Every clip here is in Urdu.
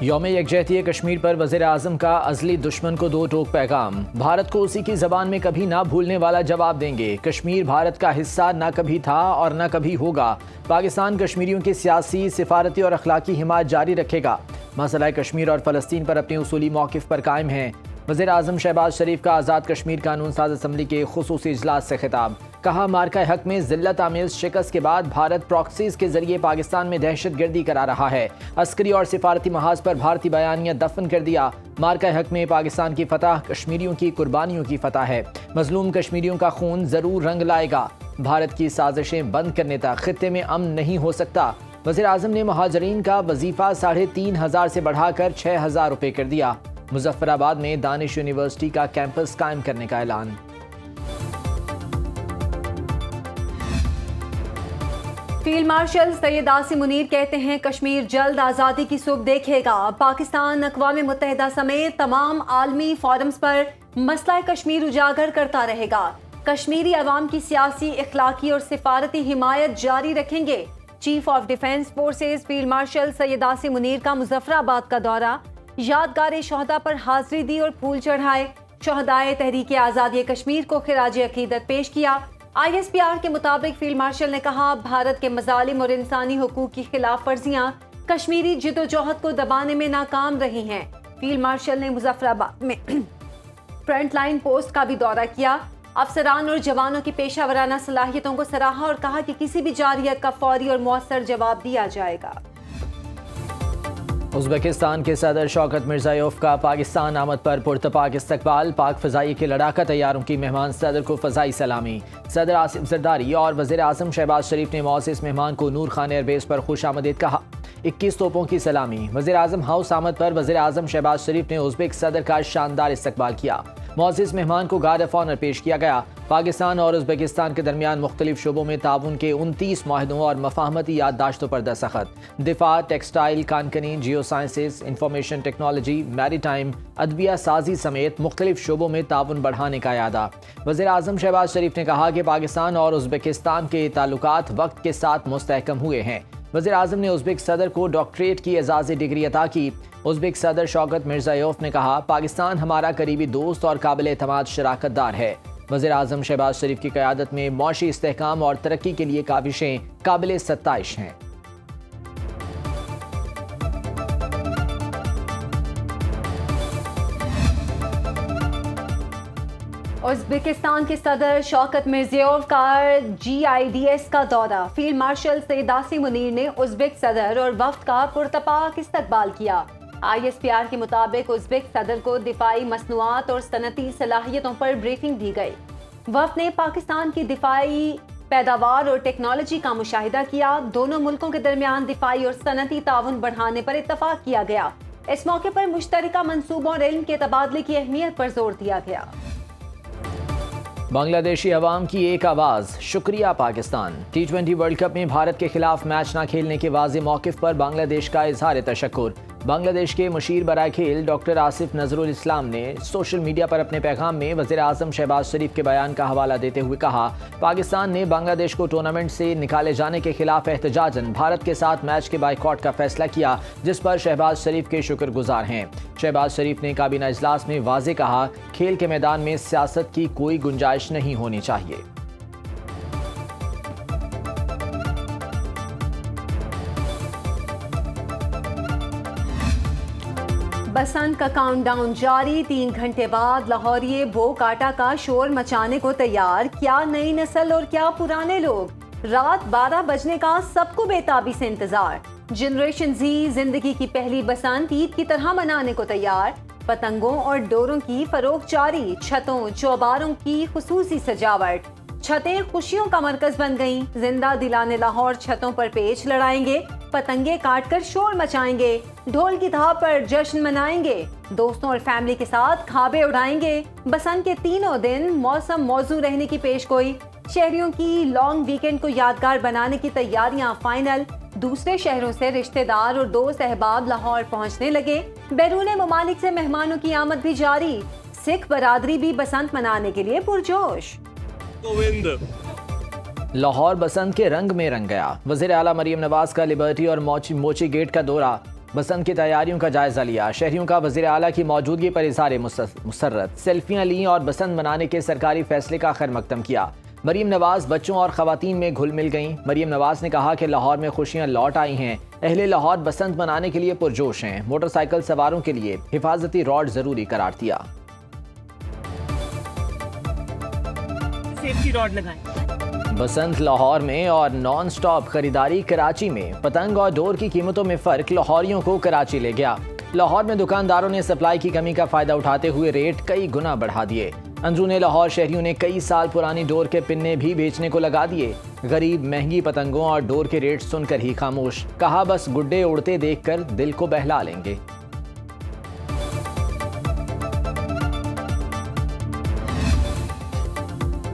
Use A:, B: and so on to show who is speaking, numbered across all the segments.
A: یوم یکجہتی کشمیر پر وزیر اعظم کا ازلی دشمن کو دو ٹوک پیغام۔ بھارت کو اسی کی زبان میں کبھی نہ بھولنے والا جواب دیں گے۔ کشمیر بھارت کا حصہ نہ کبھی تھا اور نہ کبھی ہوگا۔ پاکستان کشمیریوں کی سیاسی، سفارتی اور اخلاقی حمایت جاری رکھے گا۔ مسئلہ کشمیر اور فلسطین پر اپنے اصولی موقف پر قائم ہیں۔ وزیر اعظم شہباز شریف کا آزاد کشمیر قانون ساز اسمبلی کے خصوصی اجلاس سے خطاب۔ کہا مارکہ حق میں ذلت آمیز شکست کے بعد بھارت پراکسیز کے ذریعے پاکستان میں دہشت گردی کرا رہا ہے۔ عسکری اور سفارتی محاذ پر بھارتی بیانیہ دفن کر دیا۔ مارکہ حق میں پاکستان کی فتح کشمیریوں کی قربانیوں کی فتح ہے۔ مظلوم کشمیریوں کا خون ضرور رنگ لائے گا۔ بھارت کی سازشیں بند کرنے تک خطے میں امن نہیں ہو سکتا۔ وزیر اعظم نے مہاجرین کا وظیفہ 3500 سے بڑھا کر 6000 روپے کر دیا۔ مظفر آباد میں دانش یونیورسٹی کا کیمپس قائم کرنے کا اعلان۔
B: فیلڈ مارشل سید عاصم منیر کہتے ہیں کشمیر جلد آزادی کی صبح دیکھے گا۔ پاکستان اقوام متحدہ سمیت تمام عالمی فورمز پر مسئلہ کشمیر اجاگر کرتا رہے گا۔ کشمیری عوام کی سیاسی، اخلاقی اور سفارتی حمایت جاری رکھیں گے۔ Chief of defence forces field marshal Syed Asim Munir کا مظفر آباد کا دورہ، یادگار شہداء پر حاضری دی اور پھول چڑھائے۔ شہدائے تحریک آزادی کشمیر کو خراج عقیدت پیش کیا۔ ISPR کے مطابق فیلڈ مارشل نے کہا بھارت کے مظالم اور انسانی حقوق کی خلاف ورزیاں کشمیری جدوجہد کو دبانے میں ناکام رہی ہیں۔ فیلڈ مارشل نے مظفر آباد میں فرنٹ لائن پوسٹ کا بھی دورہ کیا۔ افسران اور جوانوں کی پیشہ ورانہ صلاحیتوں کو سراہا اور کہا کہ کسی بھی جارحیت کا فوری اور مؤثر جواب دیا جائے گا۔
A: ازبکستان کے صدر شوکت مرزائیوف کا پاکستان آمد پر پرتپاک استقبال۔ پاک فضائی کے لڑاکا طیاروں کی مہمان صدر کو فضائی سلامی۔ صدر آصف زرداری اور وزیر اعظم شہباز شریف نے معزز مہمان کو نور خان ایئر بیس پر خوش آمدید کہا۔ 21 توپوں کی سلامی۔ وزیر اعظم ہاؤس آمد پر وزیر اعظم شہباز شریف نے ازبک صدر کا شاندار استقبال کیا۔ معزز مہمان کو گارڈ آف آنر پیش کیا گیا۔ پاکستان اور ازبکستان کے درمیان مختلف شعبوں میں تعاون کے 29 معاہدوں اور مفاہمتی یادداشتوں پر دستخط۔ دفاع، ٹیکسٹائل، کانکنی، geo sciences, information technology, maritime, ادویہ سازی سمیت مختلف شعبوں میں تعاون بڑھانے کا اعادہ۔ وزیر اعظم شہباز شریف نے کہا کہ پاکستان اور ازبکستان کے تعلقات وقت کے ساتھ مستحکم ہوئے ہیں۔ وزیر اعظم نے ازبک صدر کو ڈاکٹریٹ کی اعزازی ڈگری عطا کی۔ ازبک صدر شوکت مرزائیوف نے کہا پاکستان ہمارا قریبی دوست اور قابل اعتماد شراکت دار ہے۔ وزیر اعظم شہباز شریف کی قیادت میں معاشی استحکام اور ترقی کے لیے کاوشیں قابل ستائش ہیں۔
B: ازبکستان کے صدر شوکت مرزائیوف کا GIDS کا دورہ۔ فیلڈ مارشل سید عاصم منیر نے ازبک صدر اور وفد کا پرتپاک استقبال کیا۔ ISPR کے مطابق ازبک صدر کو دفاعی مصنوعات اور صنعتی صلاحیتوں پر بریفنگ دی گئی۔ وفد نے پاکستان کی دفاعی پیداوار اور ٹیکنالوجی کا مشاہدہ کیا۔ دونوں ملکوں کے درمیان دفاعی اور صنعتی تعاون بڑھانے پر اتفاق کیا گیا۔ اس موقع پر مشترکہ منصوبوں اور علم کے تبادلے کی اہمیت پر زور دیا گیا۔
A: بنگلہ دیشی عوام کی ایک آواز، شکریہ پاکستان۔ T20 ورلڈ کپ میں بھارت کے خلاف میچ نہ کھیلنے کے واضح موقف پر بنگلہ دیش کا اظہار تشکر۔ بنگلہ دیش کے مشیر برائے کھیل ڈاکٹر آصف نظر الاسلام نے سوشل میڈیا پر اپنے پیغام میں وزیر اعظم شہباز شریف کے بیان کا حوالہ دیتے ہوئے کہا پاکستان نے بنگلہ دیش کو ٹورنامنٹ سے نکالے جانے کے خلاف احتجاجاً بھارت کے ساتھ میچ کے بائیکاٹ کا فیصلہ کیا، جس پر شہباز شریف کے شکر گزار ہیں۔ شہباز شریف نے کابینہ اجلاس میں واضح کہا کھیل کے میدان میں سیاست کی کوئی گنجائش نہیں ہونی چاہیے۔
B: بسنت کا کاؤنٹ ڈاؤن جاری۔ 3 گھنٹے بعد لاہوریے بو کاٹا کا شور مچانے کو تیار۔ کیا نئی نسل اور کیا پرانے لوگ۔ رات 12 بجنے کا سب کو بے تابی سے انتظار۔ جنریشن زی زندگی کی پہلی بسنت عید کی طرح منانے کو تیار۔ پتنگوں اور ڈوروں کی فروخت جاری۔ چھتوں چوباروں کی خصوصی سجاوٹ۔ چھتیں خوشیوں کا مرکز بن گئیں۔ زندہ دلانے لاہور چھتوں پر پیچ لڑائیں گے، پتنگیں کاٹ کر شور مچائیں گے، ڈھول کی دھاپ پر جشن منائیں گے، دوستوں اور فیملی کے ساتھ کھابے اڑائیں گے۔ بسنت کے تینوں دن موسم موزوں رہنے کی پیش گوئی۔ شہریوں کی لانگ ویکنڈ کو یادگار بنانے کی تیاریاں فائنل۔ دوسرے شہروں سے رشتہ دار اور دوست احباب لاہور پہنچنے لگے۔ بیرون ممالک سے مہمانوں کی آمد بھی جاری۔ سکھ برادری بھی بسنت منانے کے لیے پرجوش۔
A: لاہور بسنت کے رنگ میں رنگ گیا۔ وزیر اعلیٰ مریم نواز کا لبرٹی اور موچی گیٹ کا دورہ۔ بسنت کی تیاریوں کا جائزہ لیا، شہریوں کا وزیر اعلیٰ کی موجودگی پر اظہار مسرت، سیلفیاں لیں اور بسنت منانے کے سرکاری فیصلے کا خیر مقدم کیا۔ مریم نواز بچوں اور خواتین میں گھل مل گئیں۔ مریم نواز نے کہا کہ لاہور میں خوشیاں لوٹ آئی ہیں، اہل لاہور بسنت منانے کے لیے پرجوش ہیں۔ موٹر سائیکل سواروں کے لیے حفاظتی راڈ ضروری قرار دیا۔
C: سیفٹی راڈ لگائیں۔
A: بسنت لاہور میں اور نان سٹاپ خریداری کراچی میں، پتنگ اور ڈور کی قیمتوں میں فرق لاہوریوں کو کراچی لے گیا۔ لاہور میں دکانداروں نے سپلائی کی کمی کا فائدہ اٹھاتے ہوئے ریٹ کئی گنا بڑھا دیے۔ اندرون لاہور شہریوں نے کئی سال پرانی ڈور کے پنے بھی بیچنے کو لگا دیے۔ غریب مہنگی پتنگوں اور ڈور کے ریٹ سن کر ہی خاموش، کہا بس گڈے اڑتے دیکھ کر دل کو بہلا لیں گے۔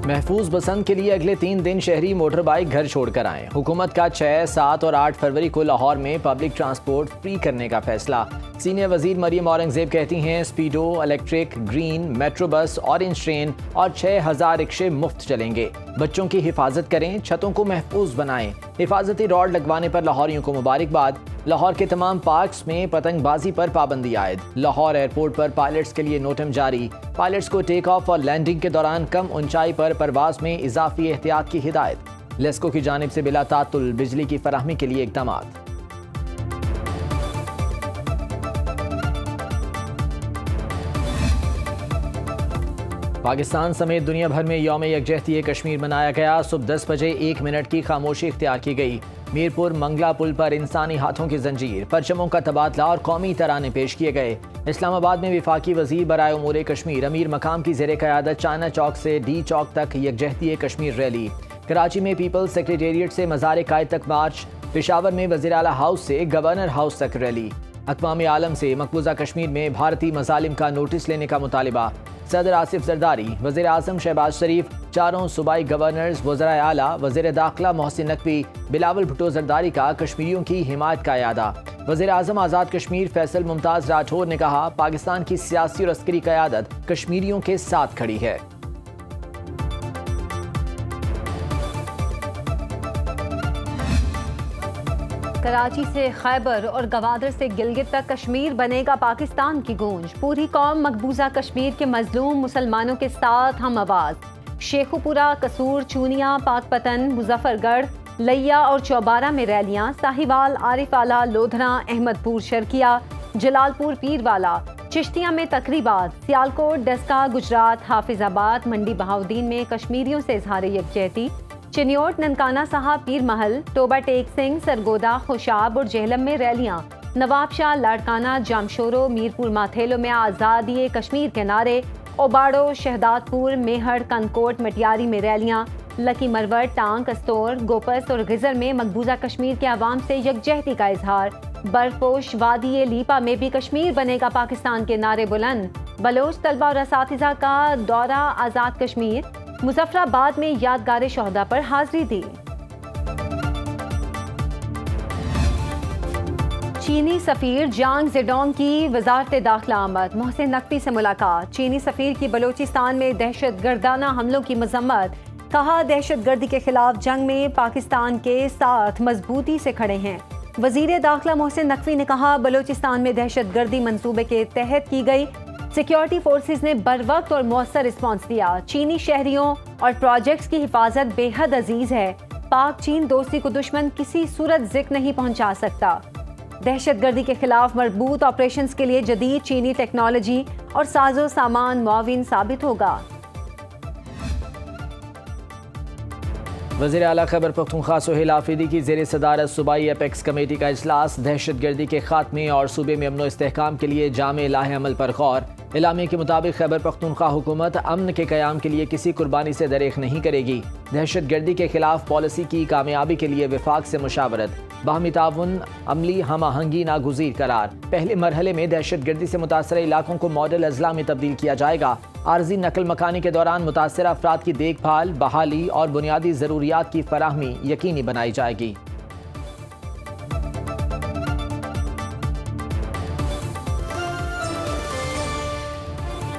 A: محفوظ بسنت کے لیے اگلے 3 دن شہری موٹر بائیک گھر چھوڑ کر آئیں۔ حکومت کا 6، 7 اور 8 فروری کو لاہور میں پبلک ٹرانسپورٹ فری کرنے کا فیصلہ۔ سینئر وزیر مریم اورنگزیب کہتی ہیں speedo, electric, green, metro bus, orange train اور 6000 رکشے مفت چلیں گے۔ بچوں کی حفاظت کریں، چھتوں کو محفوظ بنائیں۔ حفاظتی راڈ لگوانے پر لاہوریوں کو مبارکباد۔ لاہور کے تمام پارکس میں پتنگ بازی پر پابندی عائد۔ لاہور ایئرپورٹ پر پائلٹس کے لیے نوٹم جاری۔ پائلٹس کو ٹیک آف اور لینڈنگ کے دوران کم اونچائی پر پرواز میں اضافی احتیاط کی ہدایت۔ لیسکو کی جانب سے بلا تعطل بجلی کی فراہمی کے لیے اقدامات۔ پاکستان سمیت دنیا بھر میں یوم یکجہتی کشمیر منایا گیا۔ صبح 10 بجے 1 منٹ کی خاموشی اختیار کی گئی۔ میرپور منگلا پل پر انسانی ہاتھوں کی زنجیر، پرچموں کا تبادلہ اور قومی ترانے پیش کیے گئے۔ اسلام آباد میں وفاقی وزیر برائے امور کشمیر امیر مقام کی زیر قیادت چائنا چوک سے ڈی چوک تک یکجہتی کشمیر ریلی۔ کراچی میں پیپلز سیکریٹریٹ سے مزار قائد تک مارچ۔ پشاور میں وزیر اعلیٰ ہاؤس سے گورنر ہاؤس تک ریلی۔ اقوام عالم سے مقبوضہ کشمیر میں بھارتی مظالم کا نوٹس لینے کا مطالبہ۔ صدر آصف زرداری، وزیر اعظم شہباز شریف، چاروں صوبائی گورنرز، وزرائے اعلیٰ، وزیر داخلہ محسن نقوی، بلاول بھٹو زرداری کا کشمیریوں کی حمایت کا اعادہ۔ وزیر اعظم آزاد کشمیر فیصل ممتاز راٹھور نے کہا پاکستان کی سیاسی اور عسکری قیادت کشمیریوں کے ساتھ کھڑی ہے۔
B: کراچی سے خیبر اور گوادر سے گلگت تک کشمیر بنے گا پاکستان کی گونج۔ پوری قوم مقبوضہ کشمیر کے مظلوم مسلمانوں کے ساتھ ہم آواز۔ شیخو پورہ، قصور، چونیا، پاک پتن، مظفر گڑھ، لیا اور چوبارہ میں ریلیاں۔ ساہیوال، عارف آلہ، لودھنا، احمد پور شرکیہ، جلال پور پیر والا، چشتیہ میں تقریبات۔ سیالکوٹ، ڈسکا، گجرات، حافظ آباد، منڈی بہاؤدین میں کشمیریوں سے اظہار یکجہتی۔ چنیوٹ، ننکانہ صاحب، پیر محل، ٹوبہ ٹیک سنگھ، سرگودا، خوشاب اور جہلم میں ریلیاں۔ نواب شاہ، لاڑکانہ، جامشورو، میرپور ماتھیلو میں آزادی کشمیر کے نعرے۔ اوباڑو، شہداد پور، میہڑ، کنکوٹ، مٹیاری میں ریلیاں۔ لکی مروٹ، ٹانگ، کستور، گوپس اور غزر میں مقبوضہ کشمیر کے عوام سے یکجہتی کا اظہار۔ برفوش، وادی لیپا میں بھی کشمیر بنے گا پاکستان کے نعرے بلند۔ بلوچ طلبہ اور اساتذہ کا دورہ آزاد کشمیر۔ مظفر آباد میں یادگار شہداء پر حاضری دی۔ چینی سفیر جانگ زیڈونگ کی وزارت داخلہ آمد۔ محسن نقوی سے ملاقات۔ چینی سفیر کی بلوچستان میں دہشت گردانہ حملوں کی مذمت۔ کہا دہشت گردی کے خلاف جنگ میں پاکستان کے ساتھ مضبوطی سے کھڑے ہیں۔ وزیر داخلہ محسن نقوی نے کہا بلوچستان میں دہشت گردی منصوبے کے تحت کی گئی۔ سیکیورٹی فورسز نے بروقت اور مؤثر رسپانس دیا۔ چینی شہریوں اور پروجیکٹس کی حفاظت بے حد عزیز ہے۔ پاک چین دوستی کو دشمن کسی صورت ذکر نہیں پہنچا سکتا۔ دہشت گردی کے خلاف مربوط آپریشنز کے لیے جدید چینی ٹیکنالوجی اور ساز و سامان معاون ثابت ہوگا۔
A: وزیر اعلیٰ خیبر پختونخوا سہیل آفریدی کی زیر صدارت صوبائی ایپیکس کمیٹی کا اجلاس۔ دہشت گردی کے خاتمے اور صوبے میں امن و استحکام کے لیے جامع لاہ عمل پر غور۔ اعلامیے کے مطابق خیبر پختونخوا حکومت امن کے قیام کے لیے کسی قربانی سے دریغ نہیں کرے گی۔ دہشت گردی کے خلاف پالیسی کی کامیابی کے لیے وفاق سے مشاورت۔ باہمی تعاون، عملی ہم آہنگی ناگزیر قرار۔ پہلے مرحلے میں دہشت گردی سے متاثرہ علاقوں کو ماڈل اضلاع میں تبدیل کیا جائے گا۔ عارضی نقل مکانی کے دوران متاثرہ افراد کی دیکھ بھال، بحالی اور بنیادی ضروریات کی فراہمی یقینی بنائی جائے گی۔